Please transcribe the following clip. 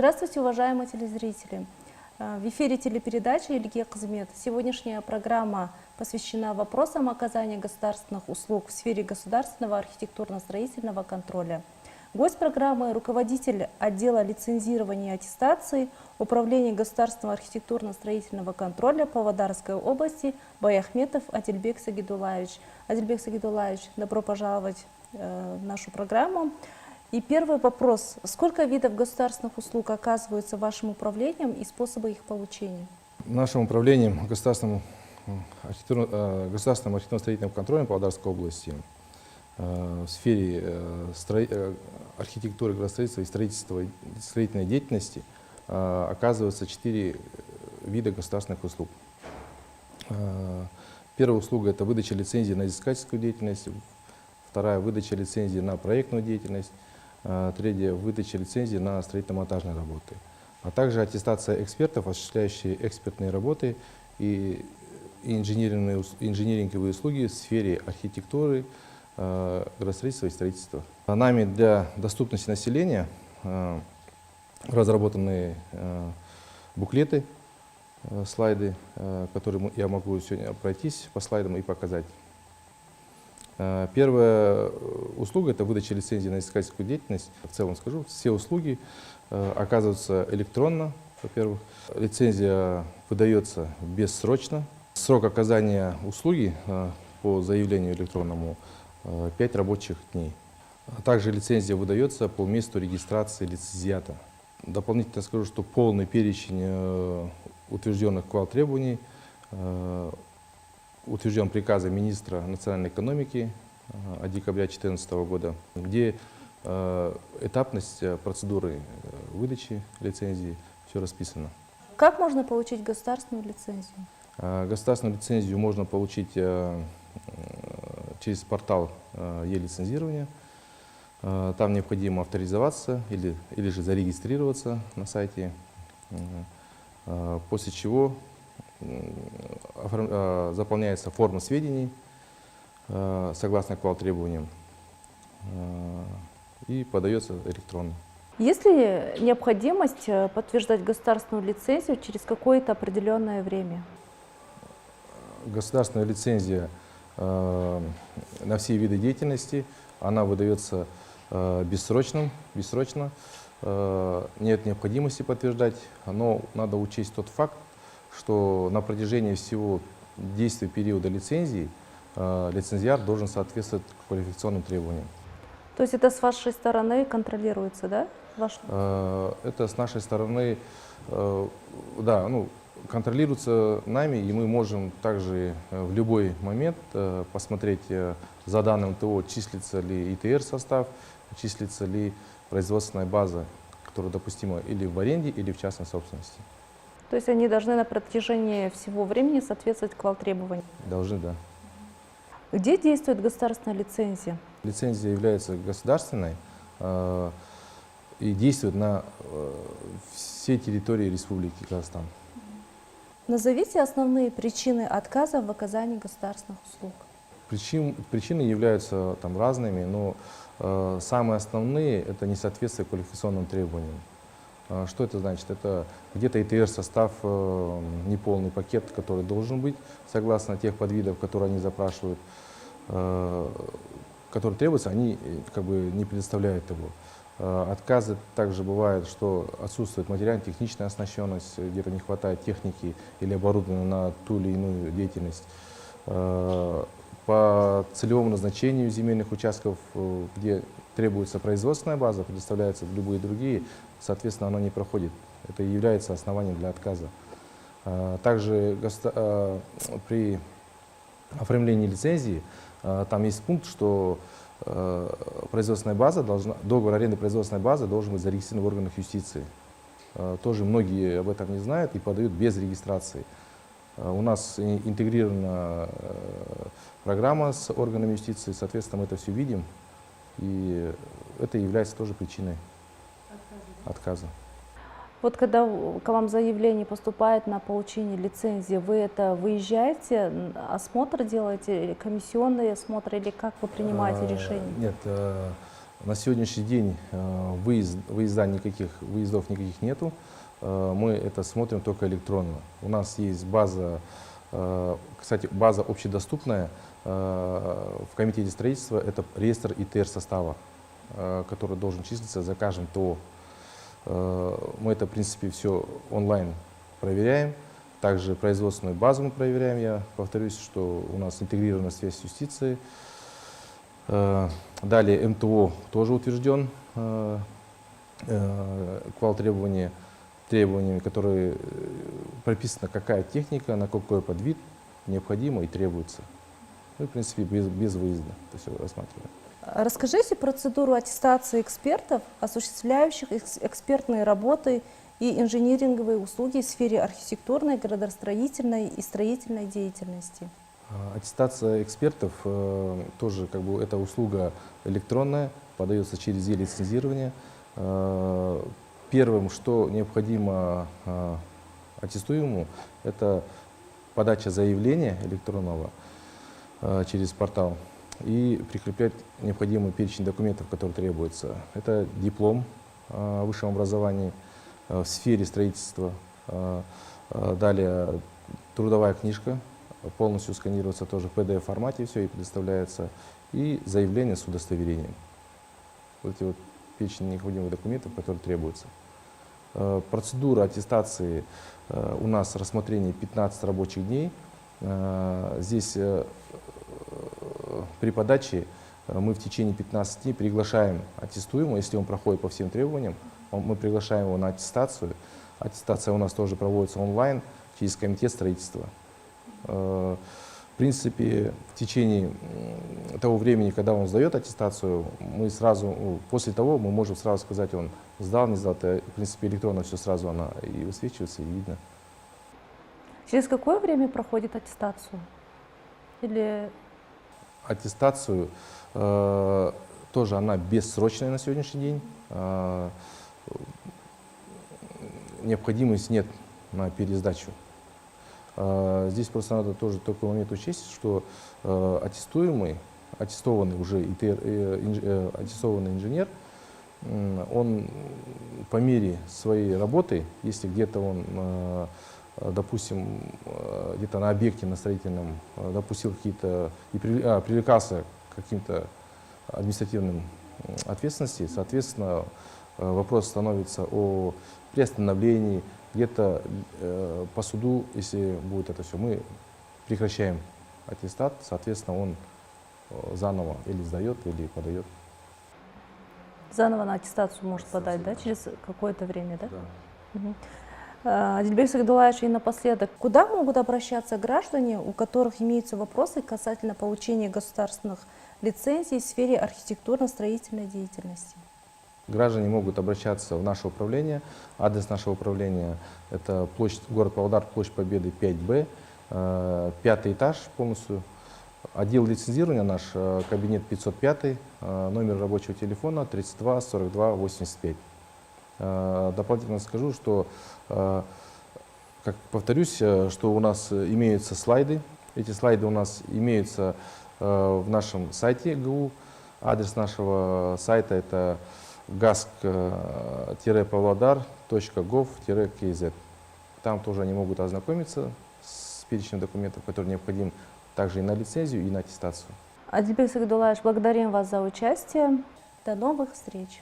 Здравствуйте, уважаемые телезрители! В эфире телепередача «Илге Қызмет». Сегодняшняя программа посвящена вопросам оказания государственных услуг в сфере государственного архитектурно-строительного контроля. Гость программы – руководитель отдела лицензирования и аттестации Управления государственного архитектурно-строительного контроля Павлодарской области Баяхметов Адильбек Сагидуллаевич. Адильбек Сагидуллаевич, добро пожаловать в нашу программу. И первый вопрос. Сколько видов государственных услуг оказываются вашим управлением и способы их получения? Нашим управлением государственным архитектурно-строительным контролем Павлодарской области в сфере архитектуры, градостроительства и строительной деятельности оказывается 4 вида государственных услуг. Первая услуга – это выдача лицензии на изыскательскую деятельность, вторая – выдача лицензии на проектную деятельность, третья – выдача лицензии на строительно-монтажные работы, а также аттестация экспертов, осуществляющих экспертные работы и инжиниринговые услуги в сфере архитектуры, градостроительства и строительства. Нами для доступности населения разработаны буклеты, слайды, которые я могу сегодня пройтись по слайдам и показать. Первая услуга – это выдача лицензии на изыскательскую деятельность. В целом скажу, все услуги оказываются электронно, во-первых. Лицензия выдается бессрочно. Срок оказания услуги по заявлению электронному 5 рабочих дней. Также лицензия выдается по месту регистрации лицензиата. Дополнительно скажу, что полный перечень утвержденных квал-требований утвержден приказом министра национальной экономики от декабря 2014 года, где этапность процедуры выдачи лицензии все расписано. Как можно получить государственную лицензию? Государственную лицензию можно получить через портал е-лицензирования. Там необходимо авторизоваться или же зарегистрироваться на сайте, после чего заполняется форма сведений согласно квал-требованиям и подается электронно. Есть ли необходимость подтверждать государственную лицензию через какое-то определенное время? Государственная лицензия на все виды деятельности, она выдается бессрочно. Нет необходимости подтверждать, но надо учесть тот факт, что на протяжении всего действия периода лицензии лицензиат должен соответствовать квалификационным требованиям. То есть это с вашей стороны контролируется, да? Это с нашей стороны, да, контролируется нами, и мы можем также в любой момент посмотреть за данным ТО, числится ли ИТР состав, числится ли производственная база, которая допустима или в аренде, или в частной собственности. То есть они должны на протяжении всего времени соответствовать квал-требованиям? Должны, да. Где действует государственная лицензия? Лицензия является государственной и действует на всей территории Республики Казахстан. Назовите основные причины отказа в оказании государственных услуг. Причины являются разными, но самые основные – это несоответствие квалификационным требованиям. Что это значит? Это где-то ИТР состав, неполный пакет, который должен быть, согласно тех подвидов, которые они запрашивают, которые требуются, они не предоставляют его. Отказы также бывают, что отсутствует материально-техническая оснащенность, где-то не хватает техники или оборудования на ту или иную деятельность. По целевому назначению земельных участков, где требуется производственная база, предоставляются любые другие, соответственно, оно не проходит. Это и является основанием для отказа. Также при оформлении лицензии там есть пункт, что производственная база договор аренды производственной базы должен быть зарегистрирован в органах юстиции. Тоже многие об этом не знают и подают без регистрации. У нас интегрирована программа с органами юстиции, соответственно, мы это все видим, и это является тоже причиной отказа. Вот когда к вам заявление поступает на получение лицензии, вы выезжаете, осмотр делаете, или комиссионные осмотры, или как вы принимаете решение? Нет, На сегодняшний день выездов никаких нету. Мы это смотрим только электронно. У нас есть база, кстати, база общедоступная в комитете строительства. Это реестр ИТР состава, который должен числиться за каждым ТО. Мы это, в принципе, все онлайн проверяем. Также производственную базу мы проверяем. Я повторюсь, что у нас интегрирована связь с юстицией. Далее МТО тоже утвержден квал требованиями, которые прописано, какая техника, на какой подвид необходимо и требуется. Мы, в принципе, без выезда это все рассматриваем. Расскажите процедуру аттестации экспертов, осуществляющих экспертные работы и инжиниринговые услуги в сфере архитектурной, градостроительной и строительной деятельности. Аттестация экспертов тоже это услуга электронная, подается через e-лицензирование. Первым, что необходимо аттестуемому, это подача заявления электронного через портал и прикреплять необходимый перечень документов, которые требуются. Это диплом о высшем образовании в сфере строительства, далее трудовая книжка, полностью сканируется тоже в PDF-формате, все и предоставляется, и заявление с удостоверением. Вот эти вот перечень необходимых документов, которые требуются. Процедура аттестации у нас рассмотрение 15 рабочих дней. Здесь при подаче мы в течение 15 дней приглашаем аттестуемого, если он проходит по всем требованиям, мы приглашаем его на аттестацию. Аттестация у нас тоже проводится онлайн через комитет строительства. В принципе, в течение того времени, когда он сдает аттестацию, мы сразу, после того мы можем сразу сказать, он сдал, не сдал. Это, в принципе, электронно все сразу она и высвечивается, и видно. Через какое время проходит аттестацию? Или... Аттестацию тоже она бессрочная на сегодняшний день. Необходимости нет на пересдачу. Здесь просто надо тоже такой момент учесть, что аттестованный уже аттестованный инженер, он по мере своей работы, если где-то он, допустим, где-то на объекте, на строительном, допустил какие-то, привлекался к каким-то административным ответственности, соответственно, вопрос становится о приостановлении, где-то по суду, если будет это все, мы прекращаем аттестат, соответственно, он заново или сдает, или подает. Заново на аттестацию может подать, да, через какое-то время, да? Да. Угу. Адильбек Сагдулаевич, и напоследок, куда могут обращаться граждане, у которых имеются вопросы касательно получения государственных лицензий в сфере архитектурно-строительной деятельности? Граждане могут обращаться в наше управление. Адрес нашего управления – это город Павлодар, площадь Победы, 5Б, 5-й этаж полностью. Отдел лицензирования наш, кабинет 505, номер рабочего телефона 32 42 85. Дополнительно скажу, что, повторюсь, что у нас имеются слайды. Эти слайды у нас имеются в нашем сайте ГУ. Адрес нашего сайта – это gask-pavlodar.gov-kz. Там тоже они могут ознакомиться с перечнем документов, которые необходимы также и на лицензию, и на аттестацию. Адильбек Сагдулаевич, благодарим вас за участие. До новых встреч.